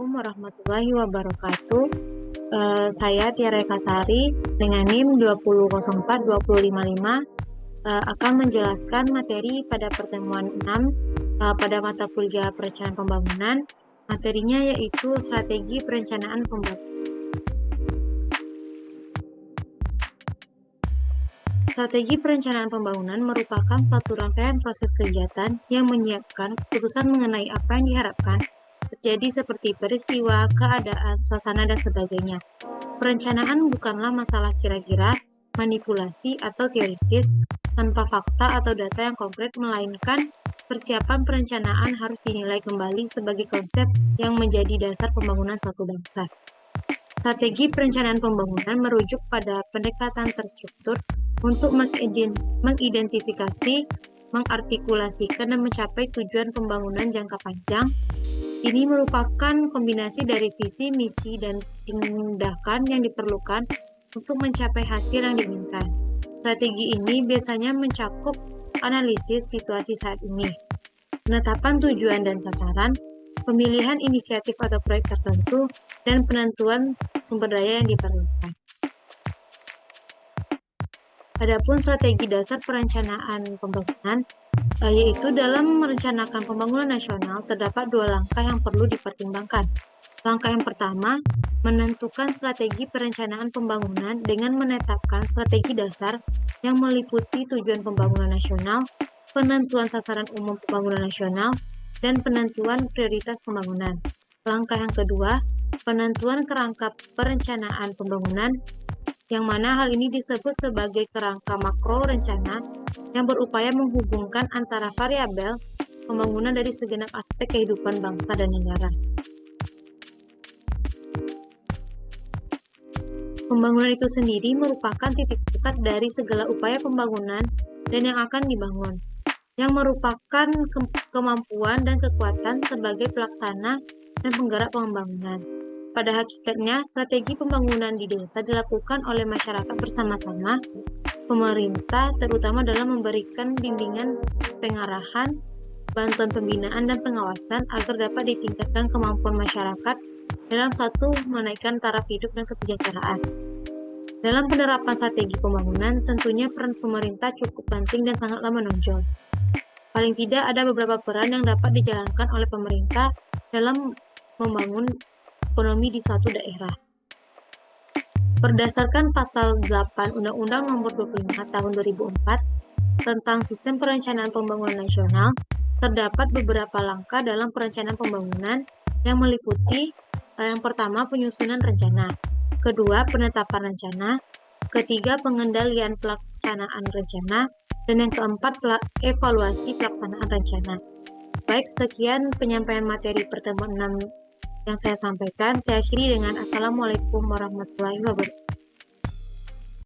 Assalamualaikum warahmatullahi wabarakatuh. Saya Tiara Kasari dengan NIM 2004255 akan menjelaskan materi pada pertemuan 6 pada mata kuliah perencanaan pembangunan. Materinya yaitu strategi perencanaan pembangunan. Strategi perencanaan pembangunan merupakan suatu rangkaian proses kegiatan yang menyiapkan keputusan mengenai apa yang diharapkan terjadi seperti peristiwa, keadaan, suasana, dan sebagainya. Perencanaan bukanlah masalah kira-kira, manipulasi, atau teoritis tanpa fakta atau data yang konkret, melainkan persiapan perencanaan harus dinilai kembali sebagai konsep yang menjadi dasar pembangunan suatu bangsa. Strategi perencanaan pembangunan merujuk pada pendekatan terstruktur untuk mengidentifikasi, mengartikulasikan, dan mencapai tujuan pembangunan jangka panjang. Ini merupakan kombinasi dari visi, misi, dan tindakan yang diperlukan untuk mencapai hasil yang diinginkan. Strategi ini biasanya mencakup analisis situasi saat ini, penetapan tujuan dan sasaran, pemilihan inisiatif atau proyek tertentu, dan penentuan sumber daya yang diperlukan. Adapun strategi dasar perencanaan pembangunan, yaitu dalam merencanakan pembangunan nasional, terdapat dua langkah yang perlu dipertimbangkan. Langkah yang pertama, menentukan strategi perencanaan pembangunan dengan menetapkan strategi dasar yang meliputi tujuan pembangunan nasional, penentuan sasaran umum pembangunan nasional, dan penentuan prioritas pembangunan. Langkah yang kedua, penentuan kerangka perencanaan pembangunan, yang mana hal ini disebut sebagai kerangka makro rencana yang berupaya menghubungkan antara variabel pembangunan dari segenap aspek kehidupan bangsa dan negara. Pembangunan itu sendiri merupakan titik pusat dari segala upaya pembangunan dan yang akan dibangun, yang merupakan kemampuan dan kekuatan sebagai pelaksana dan penggerak pembangunan. Pada hakikatnya, strategi pembangunan di desa dilakukan oleh masyarakat bersama-sama, pemerintah terutama dalam memberikan bimbingan pengarahan, bantuan pembinaan, dan pengawasan agar dapat ditingkatkan kemampuan masyarakat dalam suatu menaikkan taraf hidup dan kesejahteraan. Dalam penerapan strategi pembangunan, tentunya peran pemerintah cukup penting dan sangatlah menonjol. Paling tidak ada beberapa peran yang dapat dijalankan oleh pemerintah dalam membangun ekonomi di suatu daerah. Berdasarkan Pasal 8 Undang-Undang Nomor 25 Tahun 2004 tentang Sistem Perencanaan Pembangunan Nasional, terdapat beberapa langkah dalam perencanaan pembangunan yang meliputi yang pertama, penyusunan rencana, kedua, penetapan rencana, ketiga, pengendalian pelaksanaan rencana, dan yang keempat, evaluasi pelaksanaan rencana. Baik, sekian penyampaian materi pertemuan 6 yang saya sampaikan. Saya akhiri dengan Assalamualaikum warahmatullahi wabarakatuh.